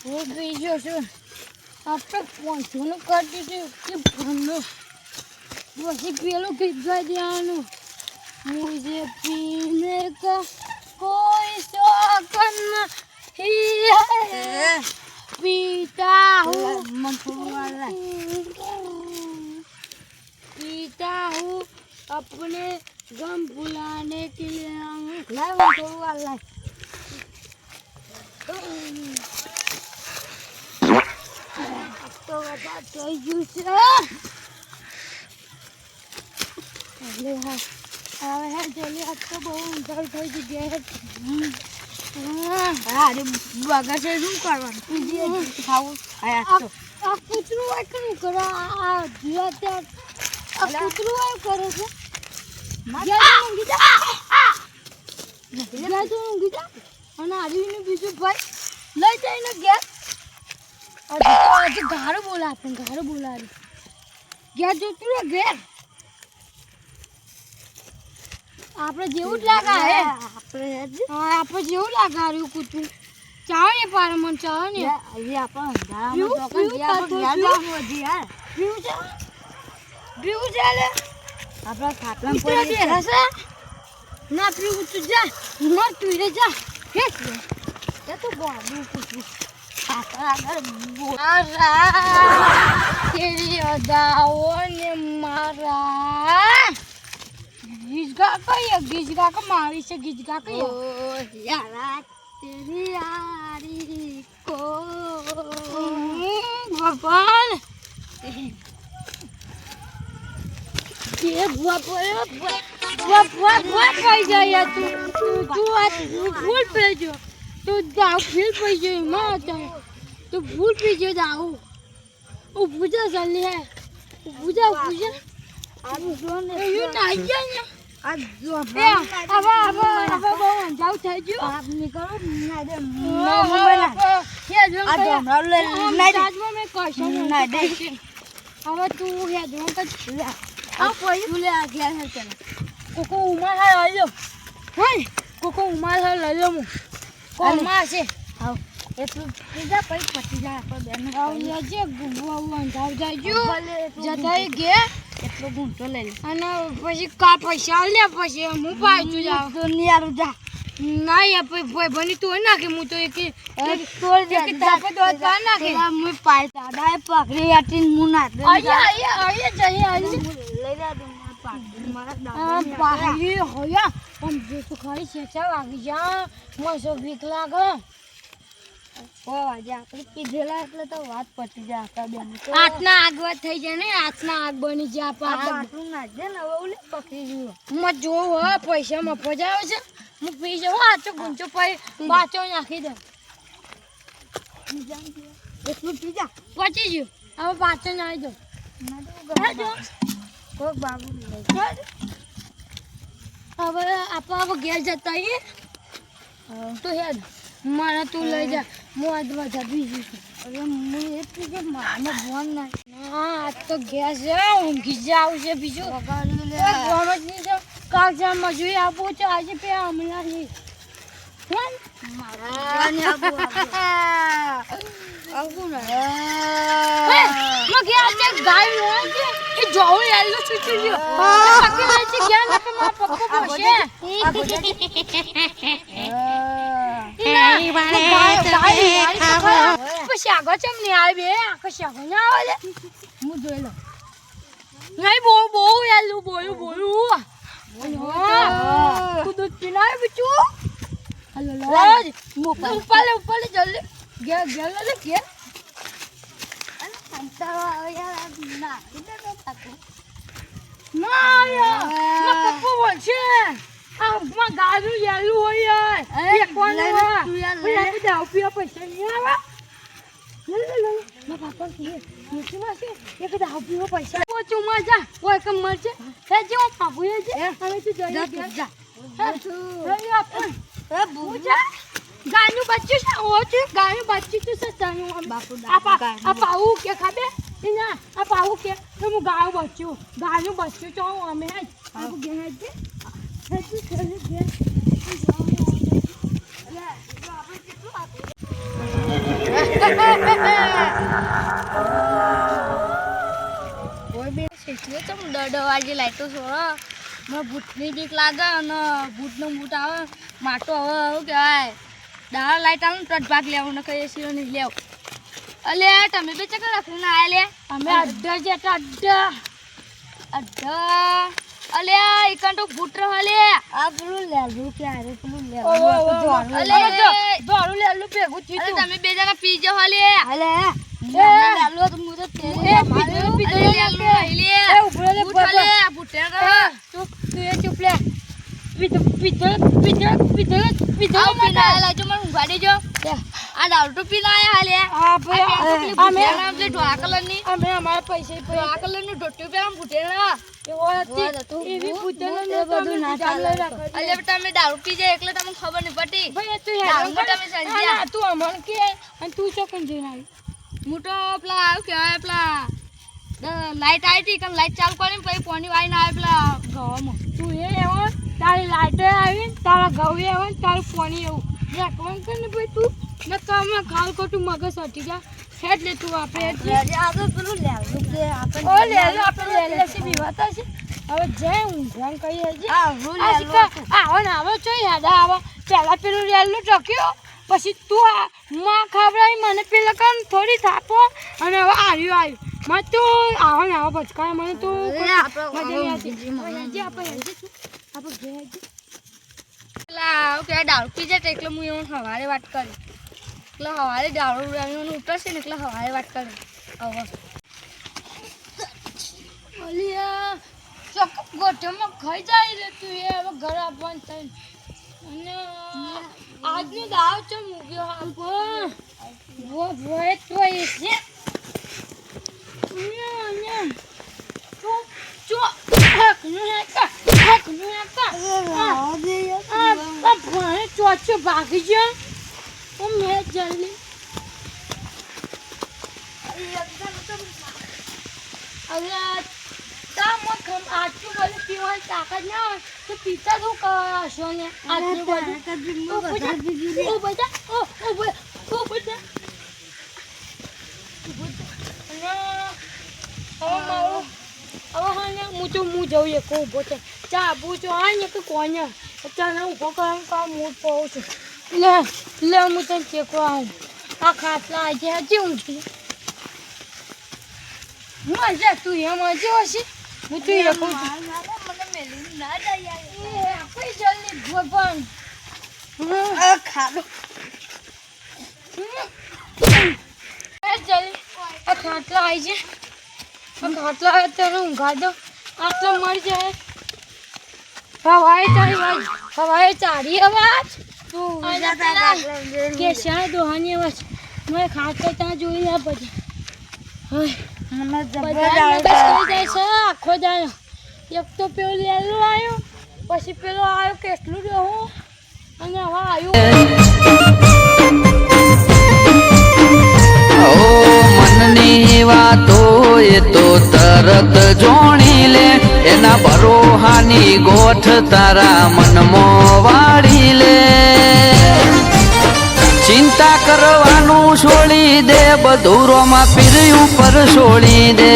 હું બીજો છું આપણે પહોંચવાનું કરતી હતી કે ભણો પછી પેલું ભીગા દેવાનું મુझे पीने का कोई शौक नहीं है पीता हूँ अपने गम भुलाने के लिए तो बता થઈ ગયું છે હવે હે જલ્દી આ તો બહુ ઊંઘાઈ થઈ ગઈ છે અરે બગા છે શું કરવાનું પીજી ખાવું આ તો આ કૂતરું આ કેમ કરે આ જીવા ત્યાં આ કૂતરું આ કરે છે ગયા ઊંઘી જા અને આરીને બીજું ભાઈ લઈ જઈને ગયા આજે ગારો બોલા આપણે ગારો બોલાવી ગયા જોતું રે ઘેર આપણે જેવું જ લાગા હે આપણે જેવું લાગા રહ્યું કૂતરું ચાવ ને પારે મન ચાવ ને હજી આપણે પીવું છે લે આપણા ખાટલા પર હશે ના પીવું તું જા મર તું રે જા હે એ તો બોડું કૂતરું तेरी अदाओं ने मारा गिजगा का मारी से गिजगा का यारा तेरी यारी को भगवान ये बुआ पाई जाए तू आज फूल पे जो तो दाव फिर पे जो माँ तो फूल पे जो दाव वो पूजा चल है पूजा आज जो ने ये नहीं है आज जो अब जाओ थे जो आप निकलो ना दे ये जो आज हमरा ले नहीं आज में कैसे नहीं दे अब तू ये जो का आप वही बोले आ गया है चला कोको उमर है ले लो हां कोको उमर है ले लो કોણ માસે આવ એટલું પીજા પછી પતી જાય આપણે બેન આવ લેજે ગુંગવા અંધાર જાજો જતાઈ ગયા એટલો ગુંટો લઈ અને પછી કા પૈસા લે પછી હું પાછું જાવ તો નિયાર જા ના યા ભાઈ બની તો નાખે હું તો એક તોડ દે કે તાપે તો નાખે હું પાય દાદા પકડી આટીન હું ના દે આયા જઈ લઈ જા દઉં પાહી હોયા પણ જે તો ખાલી છેચા વાગી જા મસો ભીક લાગે ઓ આજે આપણે પીધેલા એટલે તો વાત પતી જાય આપણા બેન આટના આગવા થઈ જાય ને આટના આગ બની જાય આપા આટલું ના દે ને હવે ઓલે પકડી ગયો મત જો હો પૈસા મફત આવે છે હું પી જાઉં આ તો ગુંચો પાઈ બાચો નાખી દે એટલું પી જા પચી ગયું હવે બાચો નાખી દો ના દો કોક બાબુ હવે આપણે ઘેર જતા આવીએ તો હેડ મને તું લઈ જા હું આજ બધા બીજી છું હવે હું એટલી કે માને ફોન ના આજ તો ગેસ છે ઊંઘી જાવ છે બીજું ગમ જ નહીં છે કાલ છે મજૂરી આપું છે આજે પે હમણાં નહીં આવું ને ગાય એ જોવું યાર છૂટી ગયો પક્કી રહે છે ક્યાં ના મારા પપ્પો બોશે પછી આગળ ચમ નહીં આવે બે આખો આગળ ના આવે હું જોઈ લઉં નહીં બહુ યાર બોલું તું દૂધ પીનાય બીજું હલો ઉપર જલ્દી ગયા લે ગયા પપ્પો બોલશે આ ગાડું યાલું હોય એક કોણ દાવ પીવા પૈસા નહીં આવે પાપા એક દાવ પીવા પૈસા ચુમા જા ઓય કમ મળશે હે જેવો પાપુ છે હવે તું જઈ જા ગાયનું બચ્ચું છે ઓ છે ગાયનું બચ્ચું તું સસ્તાનું બાપુ આ પાવું કે ખાબે ના આ પાવું કે તો હું ગાયું બચ્ચું છો અમે જ બાપુ ઘેર છે તું ચલે ઘેર એટલે આપણે કેટલું આપે ઓય બે શેઠીઓ ચમ ડડો વાગે લાઈટો છોડો મને ભૂતની બીક લાગે અને ભૂતનો બૂટ આવે માટો હવે શું કહેવાય દાળ લાઈટ આવે ને તો જ ભાગ લેવું ને કહીએ છીએ નહીં લેવું અલે તમે બે ચક્કર રાખીને આયા લે અમે અડધા જેટલા અડધા અલે એકન તો ભૂત રહે લે આ પેલું લેલું કે આરે પેલું લેલું અલે દોડું લેલું ભેગું થયું તમે બે જણા પી જાવ લે અલે લેલું તો હું તો તેરે માર્યો પી લેલું લે એ ઉભરો લે ભૂત તું એ ચૂપ લે પીધો પીના લાજો મને ઊંઘા દેજો આ દારૂ તો પીના આયા હાલે અમે નામ ઢોળા કલરની અમે અમારા પૈસા ઢોળા કલરનું ઢોટ્યું પેલા ભૂટેલા એવી ભૂટેલા બધું ના ચાલે અલે તમે દારૂ પી જાય એટલે તમને ખબર નહીં પડી ભાઈ તું તમે સંજ્યા તું અમણ કે અને તું ચોકન જઈને આવી હું તો પેલા આવ્યો કહેવાય પેલા લાઈટ આવી હતી કે લાઈટ ચાલુ કરીને પછી પાણી વાઈને આવે પેલા ગવામાં તું એ એવો તારી લાઈટે આવી તારા ગવે આવે ને તારું પાણી એવું રાખવાનું કે ને ભાઈ તું ને કામ ખાલ ખોટું મગજ સટી જા હેડ લે તું આપણે આ તો પેલું લેલું કે આપણે ઓ લેલું આપણે લેલે છે બીવાતા છે હવે જે ઊંઘાન કહીએ છે આ હું લેલું આવો ને આવો છો યાદા આવો પહેલા પેલું લેલું ટક્યો પછી તું આ માં ખવડાવી મને પેલા કામ થોડી થાપો અને હવે આવ્યું મત તો આવો ને આવો બચકાય મને તો મજા નહીં આવતી આપણે પેલા કે દારૂ પી જાય એટલે હું એવું સવારે વાત કરી એટલે સવારે દારૂ ઉતરશે ને એટલે સવારે વાત કરી હવે અલિયા ચોક ગોઠમાં ખાઈ જાય રે તું એ હવે ઘર આપવાનું થાય અને આજનો દાવ છે મૂક્યો હાલ પણ વો ભોય તો એ છે ભાગી ગયો મેં જલ્દી આટલું બધું પીવાની તાકાત ના હોય તો પીતા શું કરશો ને આટલું બધું હું જઉં એક ઊભો છે ચા પૂછો આ ને કે કોને ચાને ઊભો કરવાનું કામ હું પાઉં છું લે હું તને ચેકવા આવું આ ખાટલા આજે હજી ઊંઘી મજા તું એમ હજી હશે હું તું એક મને મેલી ના જાય આપી જલ્દી ભગવાન ખાડો જલ્દી આ ખાટલા આવી છે ખાટલા આવે તને ઊંઘા દો આટલો મરી જાય હવાએ ચારી અવાજ કે શા દોહાની અવાજ મેં ખાટલો ત્યાં જોઈ લે પછી આખો જાય એક તો પેલું લેલું આવ્યું પછી પેલો આવ્યો કેટલું રહું અને હવે આવ્યું મનની વાતો એ તો તરત જોણી લે એના ભરોહાની ગોઠ તારા મનમાં વાળી લે ચિંતા કરવાનું છોડી દે બધું રોમાં પીર ઉપર છોડી દે